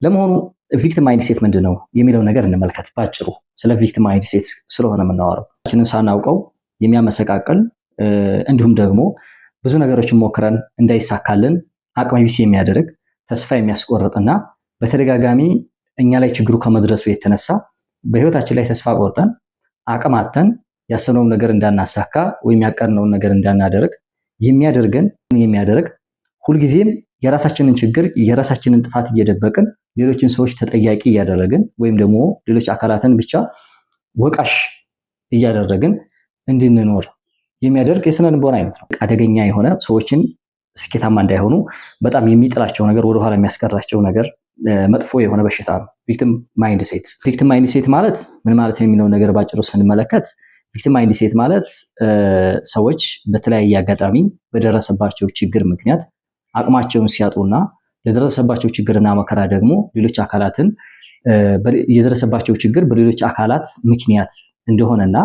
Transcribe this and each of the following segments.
ለመሆኑ ቪክቲም ማይንድሴት ምንድነው የሚለው ነገር እንመልከት ባጭሩ። ስለ ቪክቲም ማይንድሴት ስለሆነ የምናወራው ሳናውቀው የሚያመሰቃቅል እንዲሁም ደግሞ ብዙ ነገሮችን ሞክረን እንዳይሳካልን አቅመ ቢስ የሚያደርግ ተስፋ የሚያስቆርጥና በተደጋጋሚ እኛ ላይ ችግሩ ከመድረሱ የተነሳ በህይወታችን ላይ ተስፋ ቆርጠን አቅም አጥተን ያሰብነውን ነገር እንዳናሳካ ወይም ያቀድነውን ነገር እንዳናደርግ የሚያደርግ ሁልጊዜም የራሳችንን ችግር የራሳችንን ጥፋት እየደበቅን ሌሎችን ሰዎች ተጠያቂ እያደረግን ወይም ደግሞ ሌሎች አካላትን ብቻ ወቃሽ እያደረግን እንድንኖር የሚያደርግ የስነ ልቦና አይነት ነው። አደገኛ የሆነ ሰዎችን ስኬታማ እንዳይሆኑ በጣም የሚጥላቸው ነገር ወደኋላ የሚያስቀራቸው ነገር መጥፎ የሆነ በሽታ ነው ቪክቲም ማይንድሴት። ቪክቲም ማይንድሴት ማለት ምን ማለት ነው የሚለው ነገር ባጭሩ ስንመለከት ቪክቲም ማይንድሴት ማለት ሰዎች በተለያየ አጋጣሚ በደረሰባቸው ችግር ምክንያት አቅማቸውን ሲያጡና ለደረሰባቸው ችግርና መከራ ደግሞ ሌሎች አካላትን የደረሰባቸው ችግር በሌሎች አካላት ምክንያት እንደሆነና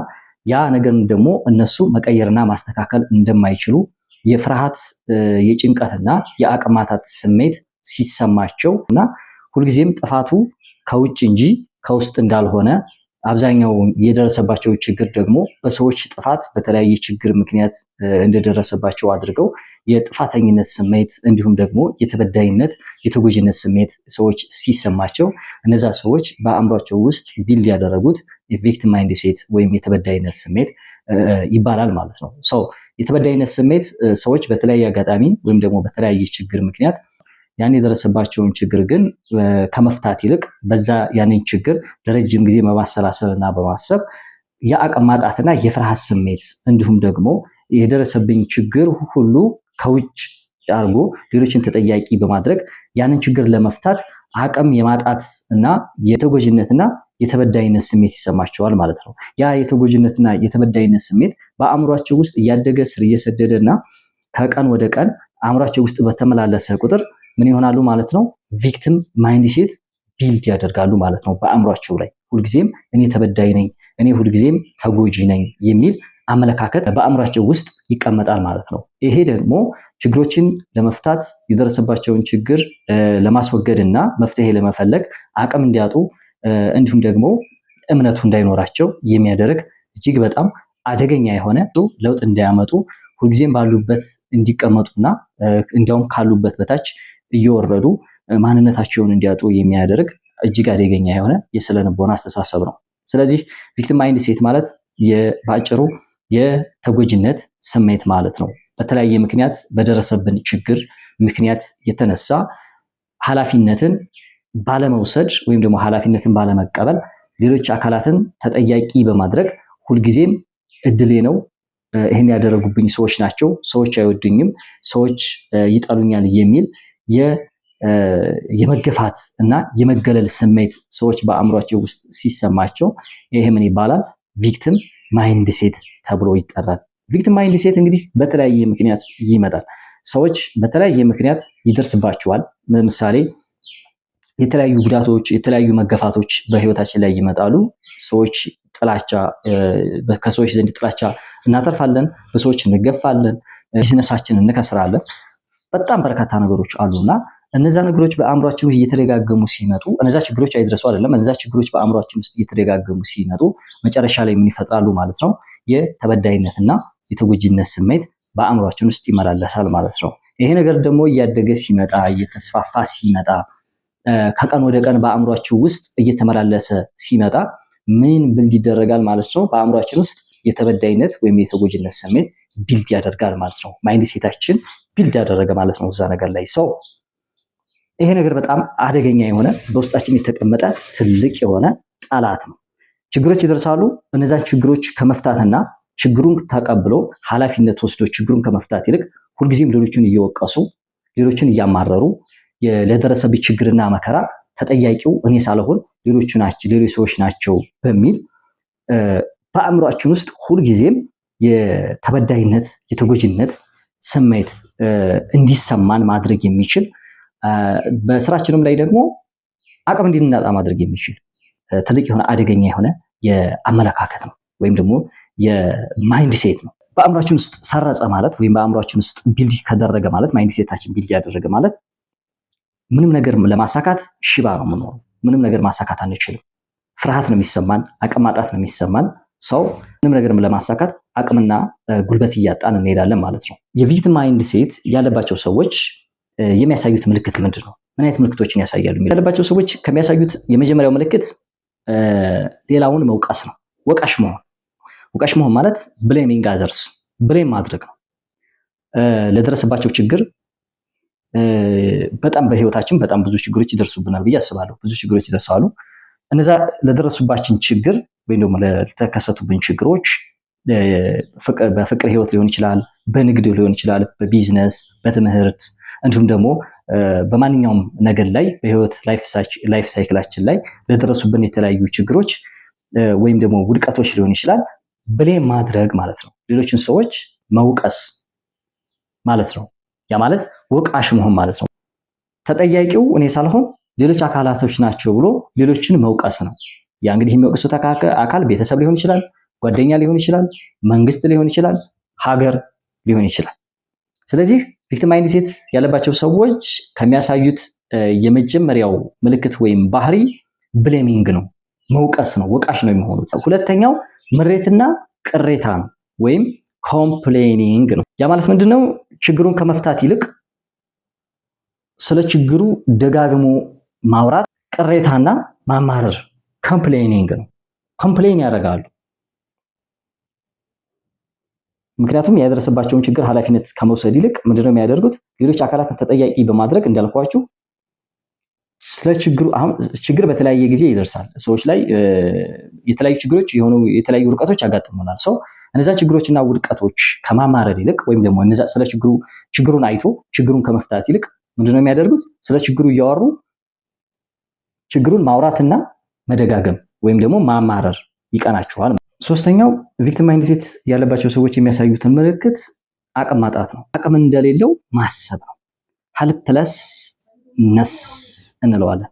ያ ነገር ደግሞ እነሱ መቀየርና ማስተካከል እንደማይችሉ የፍርሃት የጭንቀትና የአቅም ማጣት ስሜት ሲሰማቸውና ሁልጊዜም ጥፋቱ ከውጭ እንጂ ከውስጥ እንዳልሆነ አብዛኛው የደረሰባቸው ችግር ደግሞ በሰዎች ጥፋት በተለያየ ችግር ምክንያት እንደደረሰባቸው አድርገው የጥፋተኝነት ስሜት እንዲሁም ደግሞ የተበዳይነት የተጎጂነት ስሜት ሰዎች ሲሰማቸው እነዛ ሰዎች በአእምሯቸው ውስጥ ቢልድ ያደረጉት ቪክቲም ማይንድሴት ወይም የተበዳይነት ስሜት ይባላል ማለት ነው። የተበዳይነት ስሜት ሰዎች በተለያየ አጋጣሚ ወይም ደግሞ በተለያየ ችግር ምክንያት ያን የደረሰባቸውን ችግር ግን ከመፍታት ይልቅ በዛ ያንን ችግር ለረጅም ጊዜ በማሰላሰልና በማሰብ የአቅም ማጣትና የፍርሃት ስሜት እንዲሁም ደግሞ የደረሰብኝ ችግር ሁሉ ከውጭ አድርጎ ሌሎችን ተጠያቂ በማድረግ ያንን ችግር ለመፍታት አቅም የማጣት እና የተጎጂነትና የተበዳይነት ስሜት ይሰማቸዋል ማለት ነው። ያ የተጎጂነትና የተበዳይነት ስሜት በአእምሯቸው ውስጥ እያደገ ስር እየሰደደና ከቀን ወደ ቀን አእምሯቸው ውስጥ በተመላለሰ ቁጥር ምን ይሆናሉ ማለት ነው? ቪክቲም ማይንድሴት ቢልድ ያደርጋሉ ማለት ነው። በአእምሯቸው ላይ ሁልጊዜም እኔ ተበዳይ ነኝ፣ እኔ ሁልጊዜም ተጎጂ ነኝ የሚል አመለካከት በአእምሯቸው ውስጥ ይቀመጣል ማለት ነው። ይሄ ደግሞ ችግሮችን ለመፍታት የደረሰባቸውን ችግር ለማስወገድና መፍትሄ ለመፈለግ አቅም እንዲያጡ እንዲሁም ደግሞ እምነቱ እንዳይኖራቸው የሚያደርግ እጅግ በጣም አደገኛ የሆነ ለውጥ እንዳያመጡ ሁልጊዜም ባሉበት እንዲቀመጡና እንዲያውም ካሉበት በታች እየወረዱ ማንነታቸውን እንዲያጡ የሚያደርግ እጅግ አደገኛ የሆነ የስነ ልቦና አስተሳሰብ ነው። ስለዚህ ቪክቲም ማይንድሴት ማለት በአጭሩ የተጎጂነት ስሜት ማለት ነው። በተለያየ ምክንያት በደረሰብን ችግር ምክንያት የተነሳ ኃላፊነትን ባለመውሰድ ወይም ደግሞ ኃላፊነትን ባለመቀበል ሌሎች አካላትን ተጠያቂ በማድረግ ሁልጊዜም እድሌ ነው፣ ይህን ያደረጉብኝ ሰዎች ናቸው፣ ሰዎች አይወዱኝም፣ ሰዎች ይጠሉኛል የሚል የመገፋት እና የመገለል ስሜት ሰዎች በአእምሯቸው ውስጥ ሲሰማቸው ይሄ ምን ይባላል? ቪክቲም ማይንድሴት ተብሎ ይጠራል። ቪክቲም ማይንድሴት እንግዲህ በተለያየ ምክንያት ይመጣል። ሰዎች በተለያየ ምክንያት ይደርስባቸዋል። ለምሳሌ የተለያዩ ጉዳቶች፣ የተለያዩ መገፋቶች በህይወታችን ላይ ይመጣሉ። ሰዎች ጥላቻ፣ ከሰዎች ዘንድ ጥላቻ እናተርፋለን፣ በሰዎች እንገፋለን፣ ቢዝነሳችንን እንከስራለን። በጣም በርካታ ነገሮች አሉና እነዛ ነገሮች በአእምሯችን ውስጥ እየተደጋገሙ ሲመጡ እነዛ ችግሮች አይድረሱ አይደለም፣ እነዛ ችግሮች በአእምሯችን ውስጥ እየተደጋገሙ ሲመጡ መጨረሻ ላይ ምን ይፈጥራሉ ማለት ነው? የተበዳይነትና የተጎጂነት ስሜት በአእምሯችን ውስጥ ይመላለሳል ማለት ነው። ይሄ ነገር ደግሞ እያደገ ሲመጣ እየተስፋፋ ሲመጣ ከቀን ወደ ቀን በአእምሯችን ውስጥ እየተመላለሰ ሲመጣ ምን ቢልድ ይደረጋል ማለት ነው? በአእምሯችን ውስጥ የተበዳይነት ወይም የተጎጂነት ስሜት ቢልድ ያደርጋል ማለት ነው። ማይንድሴታችን ቢልድ ያደረገ ማለት ነው እዛ ነገር ላይ ሰው። ይሄ ነገር በጣም አደገኛ የሆነ በውስጣችን የተቀመጠ ትልቅ የሆነ ጠላት ነው። ችግሮች ይደርሳሉ። እነዛን ችግሮች ከመፍታትና ችግሩን ተቀብሎ ኃላፊነት ወስዶ ችግሩን ከመፍታት ይልቅ ሁልጊዜም ሌሎችን እየወቀሱ ሌሎችን እያማረሩ ለደረሰብኝ ችግርና መከራ ተጠያቂው እኔ ሳልሆን ሌሎች ሰዎች ናቸው በሚል በአእምሯችን ውስጥ ሁልጊዜም የተበዳይነት የተጎጂነት ስሜት እንዲሰማን ማድረግ የሚችል በስራችንም ላይ ደግሞ አቅም እንድናጣ ማድረግ የሚችል ትልቅ የሆነ አደገኛ የሆነ የአመለካከት ነው ወይም ደግሞ የማይንድሴት ነው። በአእምሯችን ውስጥ ሰረጸ ማለት ወይም በአእምሯችን ውስጥ ቢልድ ከደረገ ማለት ማይንድሴታችን ቢልድ ያደረገ ማለት ምንም ነገር ለማሳካት ሽባ ነው የምንሆነው። ምንም ነገር ማሳካት አንችልም። ፍርሃት ነው የሚሰማን፣ አቅም ማጣት ነው የሚሰማን። ሰው ምንም ነገር ለማሳካት አቅምና ጉልበት እያጣን እንሄዳለን ማለት ነው። የቪክቲም ማይንድ ሴት ያለባቸው ሰዎች የሚያሳዩት ምልክት ምንድን ነው? ምን አይነት ምልክቶችን ያሳያሉ? ያለባቸው ሰዎች ከሚያሳዩት የመጀመሪያው ምልክት ሌላውን መውቀስ ነው። ወቃሽ መሆን። ወቃሽ መሆን ማለት ብሌሚንግ አዘርስ፣ ብሌም ማድረግ ነው። ለደረሰባቸው ችግር በጣም በህይወታችን በጣም ብዙ ችግሮች ይደርሱብናል ብዬ አስባለሁ። ብዙ ችግሮች ይደርሳሉ። እነዛ ለደረሱባችን ችግር ወይም ደግሞ ለተከሰቱብን ችግሮች በፍቅር ህይወት ሊሆን ይችላል፣ በንግድ ሊሆን ይችላል፣ በቢዝነስ፣ በትምህርት እንዲሁም ደግሞ በማንኛውም ነገር ላይ በህይወት ላይፍ ሳይክላችን ላይ ለደረሱብን የተለያዩ ችግሮች ወይም ደግሞ ውድቀቶች ሊሆን ይችላል ብሌም ማድረግ ማለት ነው። ሌሎችን ሰዎች መውቀስ ማለት ነው። ያ ማለት ወቃሽ መሆን ማለት ነው። ተጠያቂው እኔ ሳልሆን ሌሎች አካላቶች ናቸው ብሎ ሌሎችን መውቀስ ነው። ያ እንግዲህ የሚወቅሱት አካል ቤተሰብ ሊሆን ይችላል፣ ጓደኛ ሊሆን ይችላል፣ መንግስት ሊሆን ይችላል፣ ሀገር ሊሆን ይችላል። ስለዚህ ቪክቲም ማይንድ ሴት ያለባቸው ሰዎች ከሚያሳዩት የመጀመሪያው ምልክት ወይም ባህሪ ብሌሚንግ ነው፣ መውቀስ ነው፣ ወቃሽ ነው የሚሆኑት። ሁለተኛው ምሬትና ቅሬታ ነው ወይም ኮምፕሌኒንግ ነው። ያ ማለት ምንድነው? ችግሩን ከመፍታት ይልቅ ስለ ችግሩ ደጋግሞ ማውራት፣ ቅሬታና ማማረር ኮምፕሌኒንግ ነው። ኮምፕሌን ያደርጋሉ። ምክንያቱም ያደረሰባቸውን ችግር ኃላፊነት ከመውሰድ ይልቅ ምንድነው የሚያደርጉት? ሌሎች አካላትን ተጠያቂ በማድረግ እንዳልኳችሁ ስለ ችግሩ አሁን ችግር በተለያየ ጊዜ ይደርሳል። ሰዎች ላይ የተለያዩ ችግሮች የተለያዩ ውድቀቶች ያጋጥሙናል። ሰው እነዛ ችግሮችና ውድቀቶች ከማማረር ይልቅ ወይም ደግሞ እነዛ ስለ ችግሩን አይቶ ችግሩን ከመፍታት ይልቅ ምንድነው የሚያደርጉት? ስለ ችግሩ እያወሩ ችግሩን ማውራትና መደጋገም ወይም ደግሞ ማማረር ይቀናቸዋል። ሶስተኛው ቪክቲም ማይንድ ሴት ያለባቸው ሰዎች የሚያሳዩትን ምልክት አቅም ማጣት ነው። አቅም እንደሌለው ማሰብ ነው። ሄልፕለስነስ እንለዋለን።